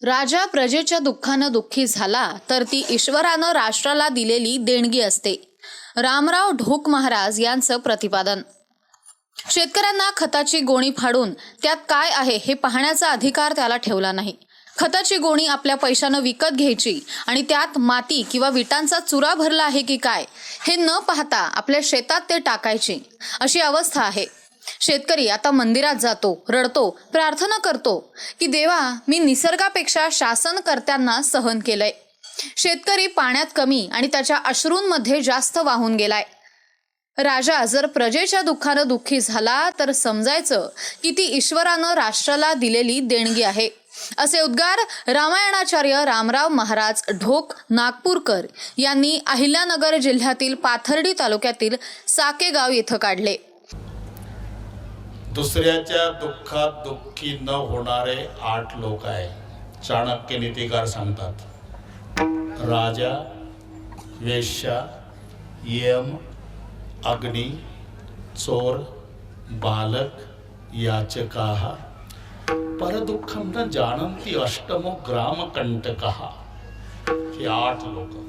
राजा प्रजेच्या दुःखानं दुःखी झाला तर ती ईश्वरानं राष्ट्राला दिलेली देणगी असते. रामराव ढोक महाराज यांचं प्रतिपादन. शेतकऱ्यांना खताची गोणी फाडून त्यात काय आहे हे पाहण्याचा अधिकार त्याला ठेवला नाही. खताची गोणी आपल्या पैशानं विकत घ्यायची आणि त्यात माती किंवा विटांचा चुरा भरला आहे की काय हे न पाहता आपल्या शेतात ते टाकायची अशी अवस्था आहे. शेतकरी आता मंदिरात जातो, रडतो, प्रार्थना करतो की देवा, मी निसर्गापेक्षा शासनकर्त्यांना सहन केलंय. शेतकरी पाण्यात कमी आणि त्याच्या अश्रूंमध्ये जास्त वाहून गेलाय. राजा जर प्रजेच्या दुःखानं दुःखी झाला तर समजायचं की ती ईश्वरानं राष्ट्राला दिलेली देणगी आहे. असे उद्गार रामायणाचार्य रामराव महाराज ढोक नागपूरकर यांनी अहिल्यानगर जिल्ह्यातील पाथर्डी तालुक्यातील साकेगाव येथे काढले. दुसऱ्याच्या दुःखात दुःखी न होणारे 8 लोक आहे. चाणक्य नीतिकार सांगतात. राजा, वेश्या, यम, अग्नि, चोर, बालक, याचकाः, परदुःखम न जानन्ति अष्टमो ग्रामकंटकः. हे 8 लोक.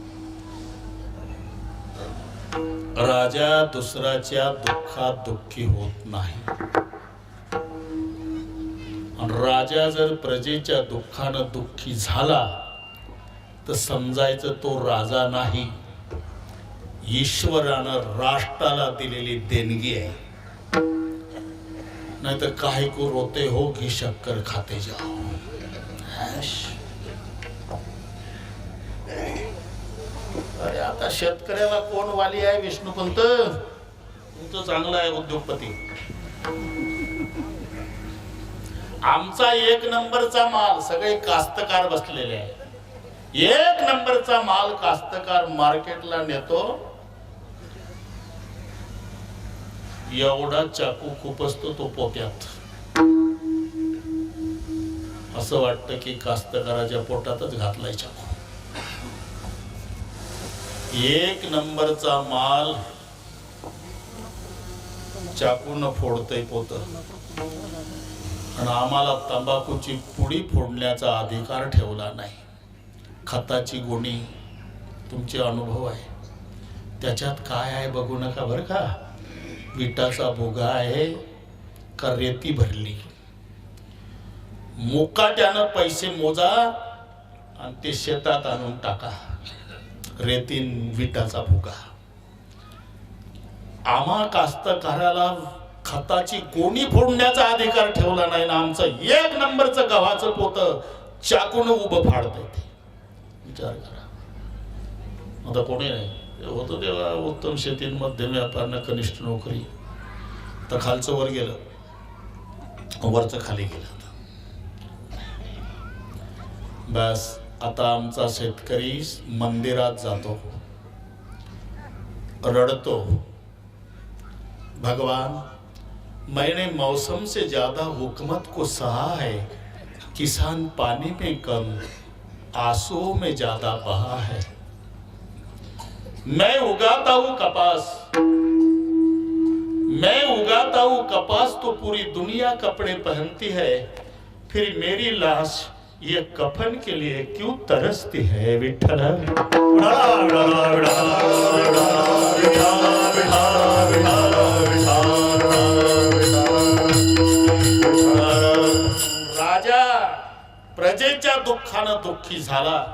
राजा दुसऱ्याच्या दुःखात दुःखी होत नाही. राजा जर प्रजेच्या दुःखानं दुःखी झाला तर समजायचं तो राजा नाही, ईश्वरानं राष्ट्राला दिलेली देणगी आहे. नहीं तो काहे को रोते हो घी शक्कर खाते जाओ. अरे आता शेतकऱ्याला कोण वाली आहे? विष्णुपंत तुमचं चांगला आहे उद्योगपती. आमचा 1 नंबरचा माल सगळे कास्तकार बसलेले आहे. 1 नंबरचा माल कास्तकार मार्केटला नेतो. एवढा चाकू खूप असतो तो पोत्यात. असं वाटतं की कास्तकाराच्या पोटातच घातलाय चाकू. 1 नंबरचा माल चाकून फोडतय पोत. आणि आम्हाला तंबाखूची पुडी फोडण्याचा अधिकार ठेवला नाही. खताची गोणी तुमचे अनुभव आहे, त्याच्यात काय आहे बघू नका बरं का. विटाचा भुगा आहे का रेती भरली. मुकाट्यानं पैसे मोजा आणि ते शेतात आणून टाका. रेतीन विटाचा भुगा. आम्हा कास्तकाराला खताची गोणी फोडण्याचा अधिकार ठेवला नाही ना. आमचं 1 नंबरचं गव्हाचं पोत चाकून उभं फाडतंय ते. विचार करा. आता कोणी नाही होतं तेव्हा उत्तम शेतीत मध्यम व्यापारनं कनिष्ठ नोकरी. तर खालचं वर गेलं, वरचं खाली गेलं. बस आता आमचा शेतकरी मंदिरात जातो, रडतो, भगवान मैंने मौसम से ज्यादा हुकूमत को सहा है. किसान पानी में कम, आंसुओं में ज्यादा बहा है. मैं उगाता हूँ कपास तो पूरी दुनिया कपड़े पहनती है. फिर मेरी लाश ये कफन के लिए क्यों तरसती है. विठ्ठल राजा प्रजेच्या दुःखानं दुःखी झाला.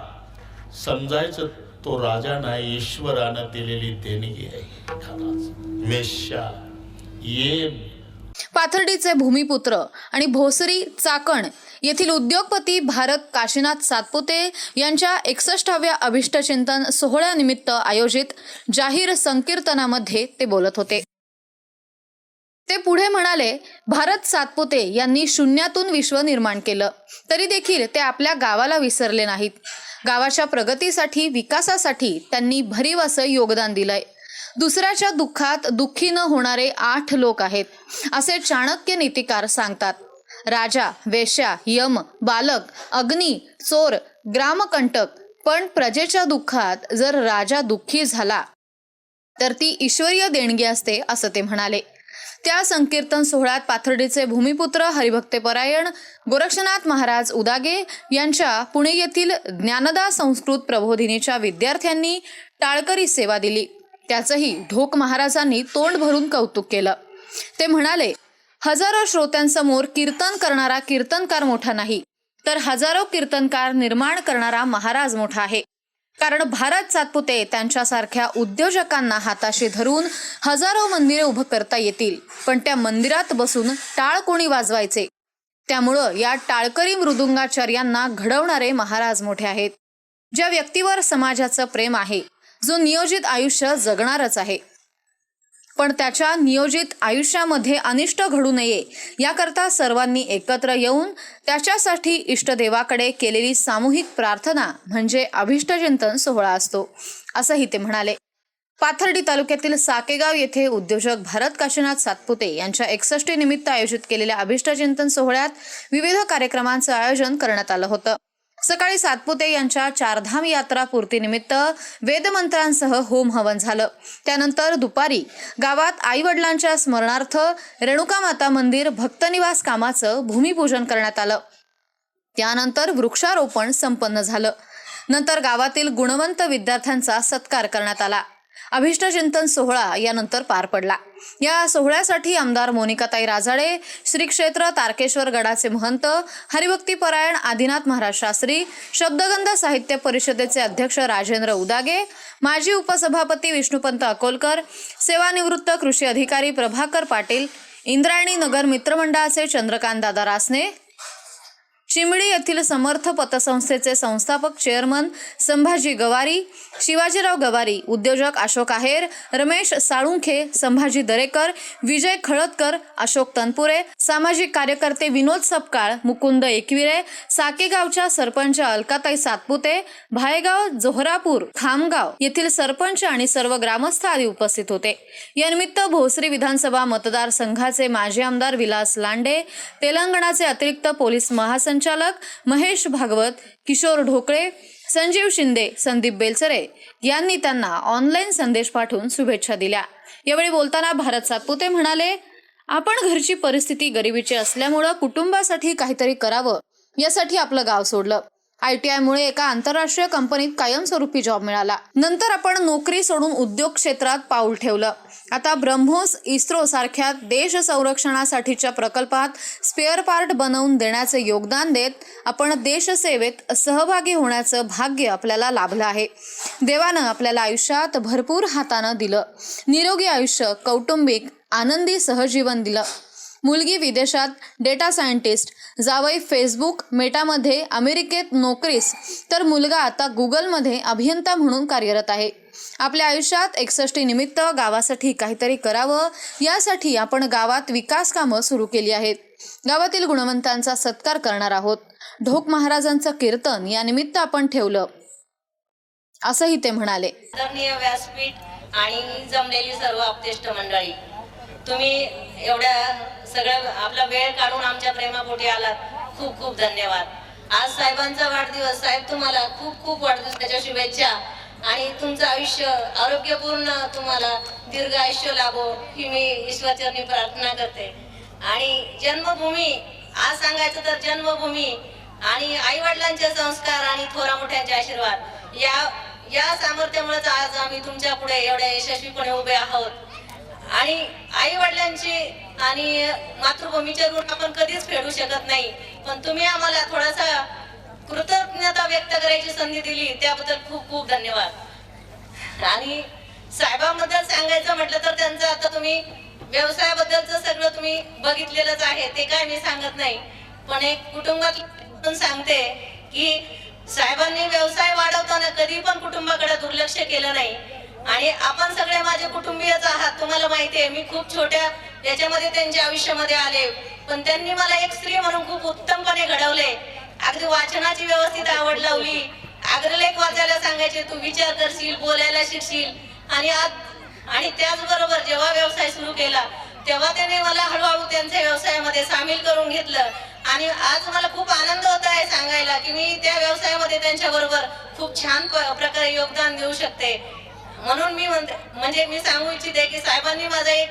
समजायचं तो राजा नाही, ईश्वरानं दिलेली देणगी आहे. वेश्या, ये पाथर्डीचे भूमिपुत्र आणि भोसरी चाकण येथील उद्योगपती भारत काशीनाथ सातपुते यांच्या 61व्या अभिष्टचिंतन सोहळ्यानिमित्त आयोजित जाहीर संकीर्तनामध्ये ते बोलत होते. ते पुढे म्हणाले, भारत सातपुते यांनी शून्यातून विश्व निर्माण केलं, तरी देखील ते आपल्या गावाला विसरले नाहीत. गावाच्या प्रगतीसाठी, विकासासाठी त्यांनी भरीव असं योगदान दिलंय. दुसऱ्याच्या दुःखात दुःखी न होणारे 8 लोक आहेत असे चाणक्य नीतिकार सांगतात. राजा, वेश्या, यम, बालक, अग्नी, चोर, ग्रामकंटक. पण प्रजेच्या दुःखात जर राजा दुःखी झाला तर ती ईश्वरीय देणगी असते असं ते म्हणाले. त्या संकीर्तन सोहळ्यात पाथर्डीचे भूमिपुत्र हरिभक्तपरायण गोरक्षनाथ महाराज उदागे यांच्या पुणे येथील ज्ञानदा संस्कृत प्रबोधिनीच्या विद्यार्थ्यांनी टाळकरी सेवा दिली. त्याचंही ढोक महाराजांनी तोंड भरून कौतुक केलं. ते म्हणाले, हजारो श्रोत्यांसमोर कीर्तन करणारा कीर्तनकार मोठा नाही, तर हजारो कीर्तनकार निर्माण करणारा महाराज मोठा आहे. कारण भारत सातपुते त्यांच्यासारख्या उद्योजकांना हाताशी धरून हजारो मंदिरे उभं करता येतील, पण त्या मंदिरात बसून टाळ कोणी वाजवायचे? त्यामुळं या टाळकरी मृदुंगाचार्यांना घडवणारे महाराज मोठे आहेत. ज्या व्यक्तीवर समाजाचं प्रेम आहे, जो नियोजित आयुष्य जगणारच आहे, पण त्याच्या नियोजित आयुष्यामध्ये अनिष्ट घडू नये याकरता सर्वांनी एकत्र येऊन त्याच्यासाठी इष्टदेवाकडे केलेली सामूहिक प्रार्थना म्हणजे अभिष्टचिंतन सोहळा असतो, असंही ते म्हणाले. पाथर्डी तालुक्यातील साकेगाव येथे उद्योजक भारत काशीनाथ सातपुते यांच्या 61 निमित्त आयोजित केलेल्या अभिष्टचिंतन सोहळ्यात विविध कार्यक्रमांचं आयोजन करण्यात आलं होतं. सकाळी सातपुते यांच्या चारधाम यात्रा पूर्तीनिमित्त वेदमंत्रांसह होम हवन झालं. त्यानंतर दुपारी गावात आई वडिलांच्या स्मरणार्थ रेणुका माता मंदिर भक्तनिवास कामाचं भूमिपूजन करण्यात आलं. त्यानंतर वृक्षारोपण संपन्न झालं. नंतर गावातील गुणवंत विद्यार्थ्यांचा सत्कार करण्यात आला. अभिष्टचिंतन सोहळा यानंतर पार पडला. या सोहळ्यासाठी आमदार मोनिकाताई राजाळे, श्री क्षेत्र तारकेश्वर गडाचे महंत हरिभक्तपरायण आदिनाथ महाराज शास्त्री, शब्दगंध साहित्य परिषदेचे अध्यक्ष राजेंद्र उदागे, माजी उपसभापती विष्णुपंत अकोलकर, सेवानिवृत्त कृषी अधिकारी प्रभाकर पाटील, इंद्रायणी नगर मित्रमंडळाचे चंद्रकांत दादा रासने, चिमडी येथील समर्थ पतसंस्थेचे संस्थापक चेअरमन संभाजी गवारी, शिवाजीराव गवारी, उद्योजक अशोक आहेर, रमेश साळुंखे, संभाजी दरेकर, विजय खळदकर, अशोक तनपुरे, सामाजिक कार्यकर्ते विनोद सपकाळ, मुकुंद एकविरे, साकेगावच्या सरपंच अलकाताई सातपुते, भायगाव, जोहरापूर, खामगाव येथील सरपंच आणि सर्व ग्रामस्थ आदी उपस्थित होते. यानिमित्त भोसरी विधानसभा मतदारसंघाचे माजी आमदार विलास लांडे, तेलंगणाचे अतिरिक्त पोलीस महासंचालक महेश भागवत, किशोर ढोकळे, संजीव शिंदे, संदीप बेलसरे यांनी त्यांना ऑनलाईन संदेश पाठवून शुभेच्छा दिल्या. यावेळी बोलताना भारत सातपुते म्हणाले, आपण घरची परिस्थिती गरिबीची असल्यामुळं कुटुंबासाठी काहीतरी करावं यासाठी आपलं गाव सोडलं. ITI मुळे एका आंतरराष्ट्रीय कंपनीत कायमस्वरूपी जॉब मिळाला. नंतर आपण नोकरी सोडून उद्योग क्षेत्रात पाऊल ठेवलं. आता ब्रह्मोस, इस्रो सारख्या देश संरक्षणासाठीच्या प्रकल्पात स्पेअर पार्ट बनवून देण्याचे योगदान देत आपण देशसेवेत सहभागी होण्याचं भाग्य आपल्याला लाभलं आहे. देवानं आपल्याला आयुष्यात भरपूर हातानं दिलं. निरोगी आयुष्य, कौटुंबिक आनंदी सहजीवन दिलं. मुलगी विदेशात डेटा सायंटिस्ट, जावई फेसबुक मेटामध्ये अमेरिकेत नोकरीस, तर मुलगा आता गुगलमध्ये अभियंता म्हणून कार्यरत आहे. आपल्या आयुष्यात 61 निमित्त गावासाठी काहीतरी करावं यासाठी आपण गावात विकास कामं सुरू केली आहेत. गावातील गुणवंतांचा सत्कार करणार आहोत. ढोक महाराजांचं कीर्तन या निमित्त आपण ठेवलं, असंही ते म्हणाले. आदरणीय व्यासपीठ आणि जमलेली सर्व आपतेष्ट मंडळी, तुम्ही एवढ्या सगळं आपला वेळ काढून आमच्या प्रेमापोटी आलात, खूप खूप धन्यवाद. आज साहेबांचा वाढदिवस. साहेब, तुम्हाला खूप खूप वाढदिवसाच्या शुभेच्छा आणि तुमचं आयुष्य आरोग्यपूर्ण, तुम्हाला दीर्घ आयुष्य लाभो ही मी ईश्वरचरणी प्रार्थना करते. आणि जन्मभूमी, आज सांगायचं तर जन्मभूमी आणि आई वडिलांचे संस्कार आणि थोरा मोठ्यांचे आशीर्वाद या सामर्थ्यामुळेच आज आम्ही तुमच्या पुढे एवढ्या यशस्वीपणे उभे आहोत. आणि आई वडिलांची आणि मातृभूमीचे ऋण आपण कधीच फेडू शकत नाही, पण तुम्ही आम्हाला थोडासा कृतज्ञता व्यक्त करायची संधी दिली, त्याबद्दल खूप खूप धन्यवाद. आणि साहेबांबद्दल सांगायचं म्हटलं तर त्यांचं आता तुम्ही व्यवसायाबद्दलचं सगळं तुम्ही बघितलेलंच आहे, ते काय मी सांगत नाही, पण एक कुटुंबातून सांगते की साहेबांनी व्यवसाय वाढवताना कधी पण कुटुंबाकडे दुर्लक्ष केलं नाही. आणि आपण सगळे माझे कुटुंबीयच आहात, तुम्हाला माहिती आहे. मी खूप छोट्या याच्यामध्ये त्यांच्या आयुष्यामध्ये आले, पण त्यांनी मला एक स्त्री म्हणून खूप उत्तमपणे घडवले. अगदी वाचनाची व्यवस्थित आवड लावली. अग्रलेख वाचायला सांगायचे, तू विचार करशील, बोलायला शिकशील. आणि त्याचबरोबर जेव्हा व्यवसाय सुरू केला तेव्हा त्याने मला हळूहळू त्यांच्या व्यवसायामध्ये सामील करून घेतलं. आणि आज मला खूप आनंद होत आहे सांगायला की मी त्या व्यवसायामध्ये त्यांच्या बरोबर खूप छान प्रकारे योगदान देऊ शकते. म्हणून मी म्हणते, म्हणजे मी सांगू इच्छिते की साहेबांनी माझा एक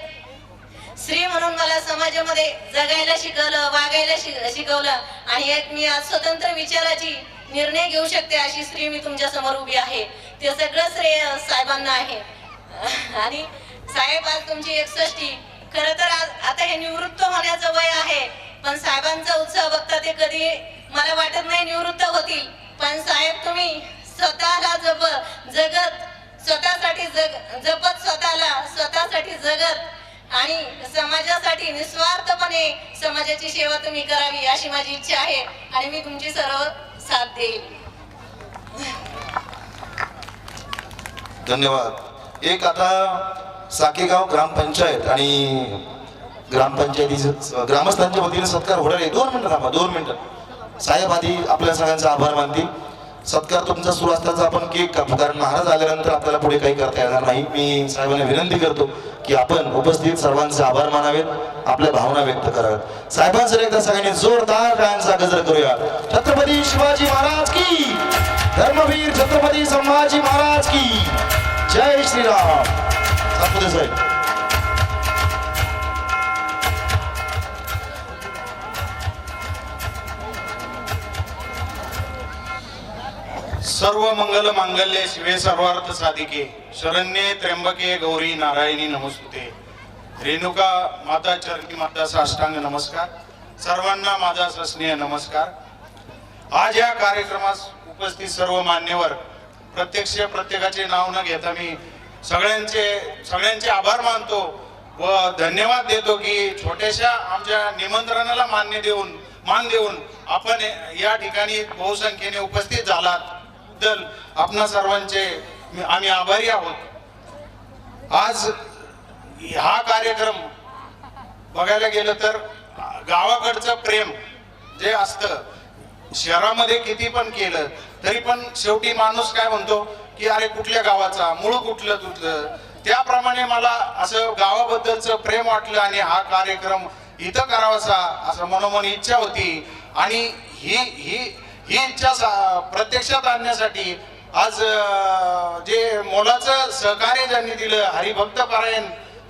स्त्री म्हणून मला समाजामध्ये जगायला शिकवलं, वागायला शिकवलं आणि एक मी आज स्वतंत्र विचाराची निर्णय घेऊ शकते अशी स्त्री मी तुमच्या समोर उभी आहे. ते सगळं श्रेय साहेबांना आहे. आणि साहेब आज तुमची 61. खरं तर आता हे निवृत्त होण्याचं वय आहे, पण साहेबांचा उत्साह बघता ते कधी मला वाटत नाही निवृत्त होतील. पण साहेब तुम्ही स्वतःला जगत स्वतःसाठी जपत स्वतःसाठी जगत आणि समाजासाठी निस्वार्थपणे समाजाची सेवा तुम्ही करावी अशी माझी इच्छा आहे आणि मी तुमची सर्व साथ देईल. धन्यवाद. एक आता साकेगाव ग्रामपंचायत आणि ग्रामपंचायतीचे ग्रामस्थांच्या वतीने सत्कार होणार आहे. 2 मिनिटं थांबा, 2 मिनिटं. साहेब आधी आपल्या सगळ्यांचा आभार मानतील. सत्कार तुमचा सुरू असताना आपण केक कापू, कारण महाराज आल्यानंतर आपल्याला पुढे काही करता येणार नाही. मी साहेबांना विनंती करतो की आपण उपस्थित सर्वांचे आभार मानावेत, आपल्या भावना व्यक्त कराव्यात. साहेबांचं एकदा सगळ्यांनी जोरदार टाळ्यांचा गजर करूया. छत्रपती शिवाजी महाराज की, धर्मवीर छत्रपती संभाजी महाराज की जय श्रीराम. सातपुते साहेब. सर्व मंगल मांगल्ये शिवे सर्वार्थ साधिके शरण्ये त्र्यंबके गौरी नारायणी नमस्तुते. रेणुका माता चरणी माता साष्टांग नमस्कार. सर्वांना माझा सस्नेह नमस्कार. आज या कार्यक्रमास उपस्थित सर्व मान्यवर, प्रत्येकाचे नाव न घेता मी सगळ्यांचे आभार मानतो व धन्यवाद देतो की छोट्याशा आमच्या निमंत्रणाला मान देऊन आपण या ठिकाणी बहुसंख्येने उपस्थित झालात बद्दल आपणा सर्वांचे आम्ही आभारी आहोत. आज हा कार्यक्रम बघायला गेलं तर गावाकडचं प्रेम जे असतं, शहरामध्ये किती पण केलं तरी पण शेवटी माणूस काय म्हणतो की अरे कुठल्या गावाचा, मूळ कुठलं तुझं. त्याप्रमाणे मला असं गावाबद्दलचं प्रेम वाटलं आणि हा कार्यक्रम इथं करावासा असं मनोमन इच्छा होती. आणि ही इच्छा प्रत्यक्षात आणण्यासाठी आज जे मोलाचं सहकार्य ज्यांनी दिलं, हरिभक्त पारायण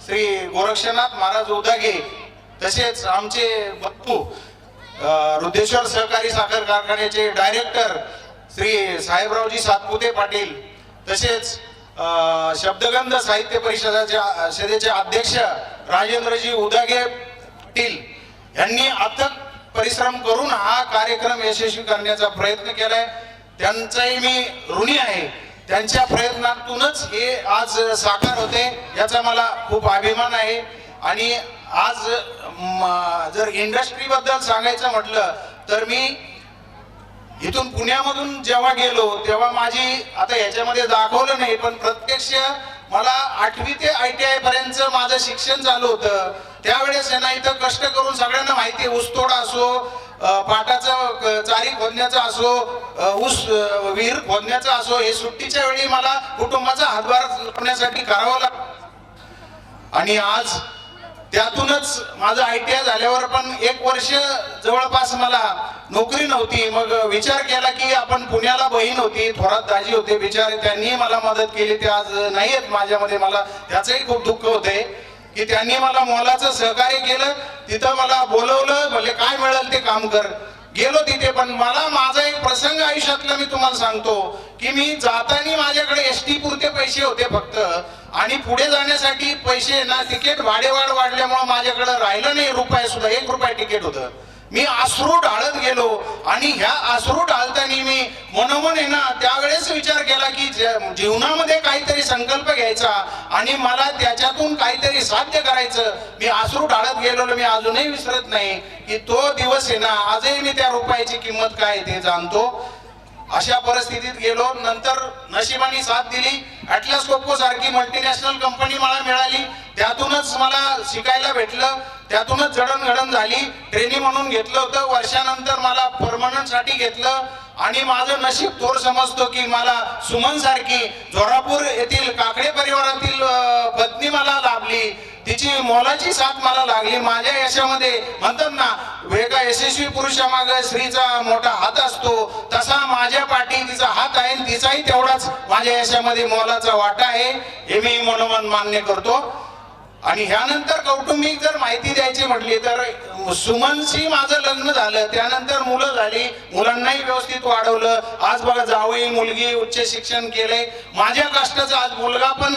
श्री गोरक्षनाथ महाराज उदागे, तसेच आमचे बत्तू रुद्रेश्वर सहकारी साखर कारखान्याचे डायरेक्टर श्री साहेबरावजी सातपुते पाटील, तसेच शब्दगंध साहित्य परिषदेचे अध्यक्ष राजेंद्रजी उदागे पाटील यांनी अथक परिश्रम करून हा कार्यक्रम यशस्वी करण्याचा प्रयत्न केलाय. त्यांचाही मी ऋणी आहे. त्यांच्या प्रयत्नातूनच हे आज साकार होते, याचा मला खूप अभिमान आहे. आणि आज जर इंडस्ट्री बद्दल सांगायचं म्हटलं तर मी इथून पुण्यामधून जेव्हा गेलो तेव्हा माझी, आता याच्यामध्ये दाखवलं नाही पण प्रत्यक्ष मला 8वी ते ITI पर्यंत माझं शिक्षण चालू होतं. त्यावेळेस ना इथं कष्ट करून सगळ्यांना माहिती आहे, ऊसतोडा असो, पाटाचं चारी खोदण्याचा असो, ऊस विहीर खोदण्याचा असो, हे सुट्टीच्या वेळी मला कुटुंबाचा हातभार लावण्यासाठी करावं लागतं. आणि आज त्यातूनच माझं ITI झाल्यावर पण 1 वर्ष जवळपास मला नोकरी नव्हती. मग विचार केला की आपण पुण्याला बहीण होती, थोरात दाजी होते बिचारे, त्यांनी मला मदत केली. ते आज नाही आहेत माझ्यामध्ये. मला त्याचंही खूप दुःख होते की त्यांनी मला मोलाचं सहकार्य केलं. तिथं मला बोलवलं, म्हणजे काय मिळेल ते काम कर. गेलो तिथे. पण मला माझा एक प्रसंग आयुष्यातला मी तुम्हाला सांगतो की मी जाताना माझ्याकडे ST पुरते पैसे होते फक्त, आणि पुढे जाण्यासाठी पैसे ना, तिकीट भाडेवाढ वाढल्यामुळे माझ्याकडे राहिलं नाही रुपये सुद्धा. 1 रुपया तिकीट होतं. मी अश्रू ढाळत गेलो आणि ह्या अश्रू ढाळताना मी मनोमन आहे ना त्यावेळेस विचार केला की जीवनामध्ये काहीतरी संकल्प घ्यायचा आणि मला त्याच्यातून काहीतरी साध्य करायचं. मी अश्रू ढाळत गेलो. मी अजूनही विसरत नाही की तो दिवस आहे ना, आजही मी त्या रुपयाची किंमत काय ते जाणतो. अशा परिस्थितीत गेलो. नंतर नशिबाने साथ दिली. ॲटलास कोपको सारखी मल्टीनॅशनल कंपनी मला मिळाली. त्यातूनच मला शिकायला भेटलं. त्यातूनच जडणघडण झाली. ट्रेनिंग म्हणून घेतलं होतं. वर्षानंतर मला परमनंट साठी घेतलं. आणि माझं नशीब थोर समजतो की मला सुमन सारखी जोरापूर येथील काकडे परिवारातील पत्नी मला लाभली. तिची मोलाची साथ मला लागली. माझ्या यशामध्ये म्हणतात ना, एका यशस्वी पुरुषामागे स्त्रीचा मोठा हात असतो, तसा माझ्या पाठी तिचा हात आहे. तिचाही तेवढाच माझ्या यशामध्ये मोलाचा वाटा आहे, हे मी मनोमन मान्य करतो. आणि ह्यानंतर कौटुंबिक जर माहिती द्यायची म्हटली तर सुमनशी माझं लग्न झालं, त्यानंतर मुलं झाली, मुलांनाही व्यवस्थित वाढवलं. आज बघा जावई मुलगी उच्च शिक्षण केलंय. माझ्या कष्टाचं आज मुलगा पण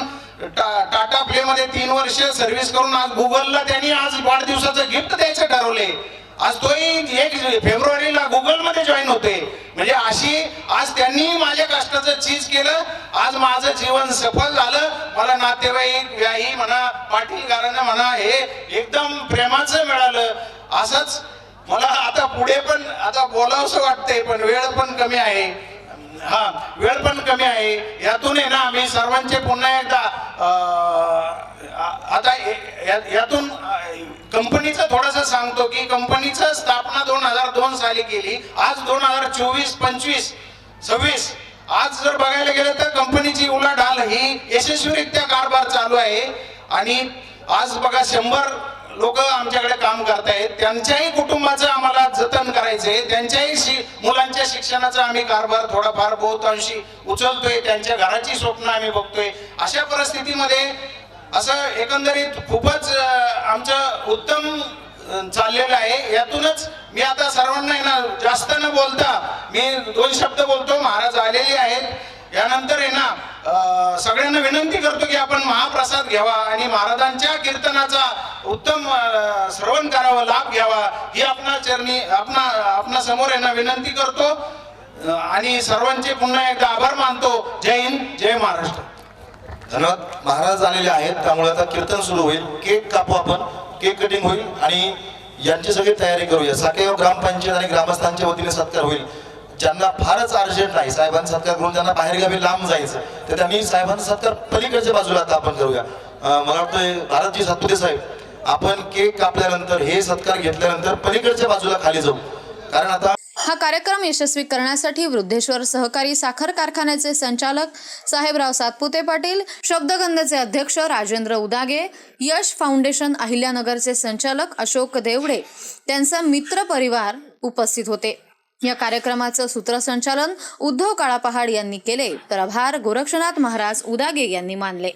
टाटा प्ले मध्ये 3 वर्ष सर्व्हिस करून आज गुगलला त्यांनी आज वाढदिवसाचं गिफ्ट द्यायचं ठरवले. आज तोही 1 फेब्रुवारीला गुगल मध्ये जॉईन होते. म्हणजे अशी आज त्यांनी माझ्या कष्टाचं चीज केलं. आज माझं जीवन सफल झालं. मला नातेवाईक व्याही म्हणा, पाटील घराणं म्हणा, हे एकदम प्रेमाचं मिळालं. असंच मला आता पुढे पण आता बोलावंसं वाटतंय, पण वेळ पण कमी आहे. वेळ पण कमी आहे. यातून आहे ना आम्ही सर्वांचे पुन्हा एकदा आता यातून कंपनीचं थोडंसं सांगतो की कंपनीचं स्थापना 2002 साली केली. आज 2024, 25, 26 आज जर बघायला गेलं तर कंपनीची उलाढाल ही यशस्वीरित्या कारभार चालू आहे. आणि आज बघा 100 लोक आमच्याकडे काम करतायत. त्यांच्याही कुटुंबाचं आम्हाला जतन करायचंय. त्यांच्याही मुलांच्या शिक्षणाचा आम्ही कारभार थोडाफार बहुतांशी उचलतोय. त्यांच्या घराची स्वप्न आम्ही बघतोय. अशा परिस्थितीमध्ये असं एकंदरीत खूपच आमचं उत्तम चाललेलं आहे. यातूनच मी आता सर्वांना ना जास्त न बोलता मी 2 शब्द बोलतो. महाराज आलेले आहेत. यानंतर आहे ना सगळ्यांना विनंती करतो की आपण महाप्रसाद घ्यावा आणि महाराजांच्या कीर्तनाचा उत्तम श्रवण करावं, लाभ घ्यावा ही आपणा चरणी आपणा समोर आहे ना विनंती करतो आणि सर्वांचे पुन्हा एकदा आभार मानतो. जय हिंद, जय महाराष्ट्र. धन्यवाद. महाराज आलेले आहेत, त्यामुळे आता कीर्तन सुरू होईल. केक कापू आपण, केक कटिंग होईल आणि यांची सगळी तयारी करूया. साकेगाव ग्रामपंचायत आणि ग्रामस्थांच्या वतीने सत्कार होईल. ज्यांना फारच अर्जंट नाही, साहेबांचा सत्कार करून त्यांना बाहेरगावी लांब जायचं, तर त्यांनी साहेबांचा सत्कार पलीकडच्या बाजूला आता आपण करूया. मला वाटतं भारतजी सातपुते साहेब, आपण केक कापल्यानंतर हे सत्कार घेतल्यानंतर पलीकडच्या बाजूला खाली जाऊ, कारण आता हा कार्यक्रम यशस्वी करण्यासाठी वृद्धेश्वर सहकारी साखर कारखान्याचे संचालक साहेबराव सातपुते पाटील, शब्दगंधेचे अध्यक्ष राजेंद्र उदागे, यश फाउंडेशन अहिल्यानगरचे संचालक अशोक देवडे, त्यांचा मित्र परिवार उपस्थित होते. या कार्यक्रमाचं सूत्रसंचालन उद्धव काळापहाड यांनी केले, तर आभार गोरक्षनाथ महाराज उदागे यांनी मानले.